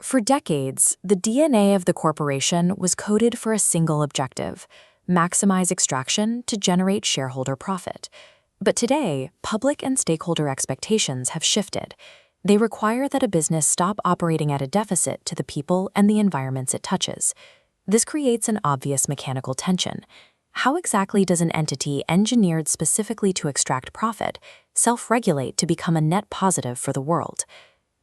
For decades, the DNA of the corporation was coded for a single objective: maximize extraction to generate shareholder profit. But today, public and stakeholder expectations have shifted. They require that a business stop operating at a deficit to the people and the environments it touches. This creates an obvious mechanical tension. How exactly does an entity engineered specifically to extract profit self-regulate to become a net positive for the world?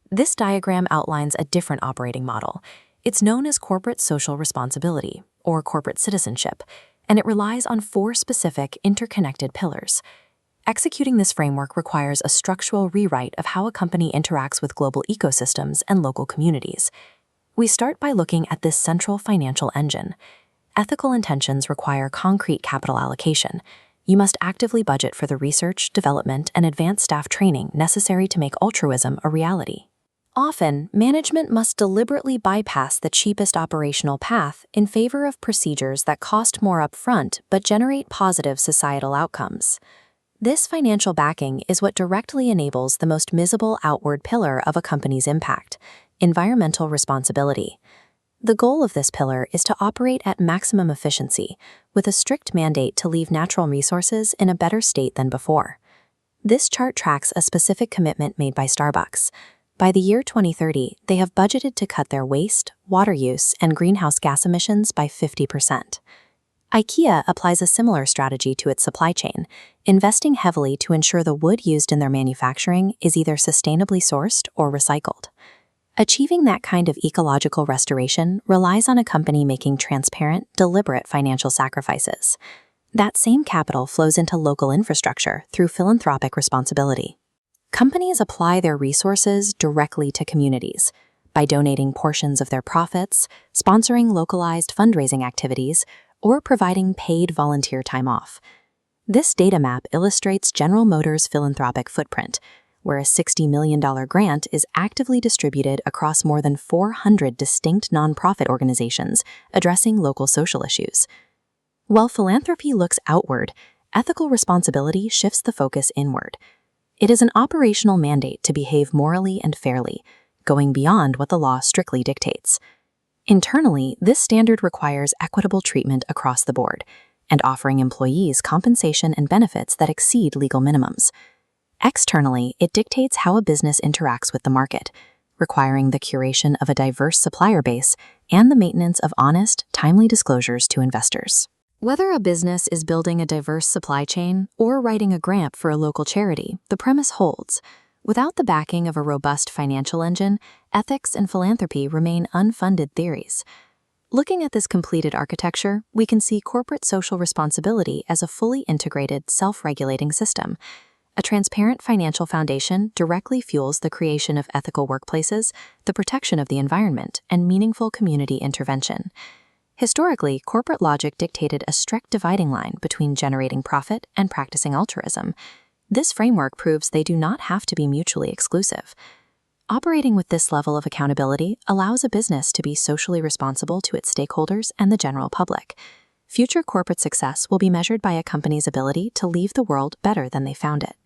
This diagram outlines a different operating model. It's known as corporate social responsibility, or corporate citizenship, and it relies on four specific interconnected pillars. Executing this framework requires a structural rewrite of how a company interacts with global ecosystems and local communities. We start by looking at this central financial engine. Ethical intentions require concrete capital allocation. You must actively budget for the research, development, and advanced staff training necessary to make altruism a reality. Often, management must deliberately bypass the cheapest operational path in favor of procedures that cost more upfront but generate positive societal outcomes. This financial backing is what directly enables the most visible outward pillar of a company's impact: environmental responsibility. The goal of this pillar is to operate at maximum efficiency, with a strict mandate to leave natural resources in a better state than before. This chart tracks a specific commitment made by Starbucks. By the year 2030, they have budgeted to cut their waste, water use, and greenhouse gas emissions by 50%. IKEA applies a similar strategy to its supply chain, investing heavily to ensure the wood used in their manufacturing is either sustainably sourced or recycled. Achieving that kind of ecological restoration relies on a company making transparent, deliberate financial sacrifices. That same capital flows into local infrastructure through philanthropic responsibility. Companies apply their resources directly to communities by donating portions of their profits, sponsoring localized fundraising activities, or providing paid volunteer time off. This data map illustrates General Motors' philanthropic footprint, where a $60 million grant is actively distributed across more than 400 distinct nonprofit organizations addressing local social issues. While philanthropy looks outward, ethical responsibility shifts the focus inward. It is an operational mandate to behave morally and fairly, going beyond what the law strictly dictates. Internally, this standard requires equitable treatment across the board and offering employees compensation and benefits that exceed legal minimums. Externally, it dictates how a business interacts with the market, requiring the curation of a diverse supplier base and the maintenance of honest, timely disclosures to investors. Whether a business is building a diverse supply chain or writing a grant for a local charity, the premise holds. Without the backing of a robust financial engine, ethics and philanthropy remain unfunded theories. Looking at this completed architecture, we can see corporate social responsibility as a fully integrated, self-regulating system. A transparent financial foundation directly fuels the creation of ethical workplaces, the protection of the environment, and meaningful community intervention. Historically, corporate logic dictated a strict dividing line between generating profit and practicing altruism. This framework proves they do not have to be mutually exclusive. Operating with this level of accountability allows a business to be socially responsible to its stakeholders and the general public. Future corporate success will be measured by a company's ability to leave the world better than they found it.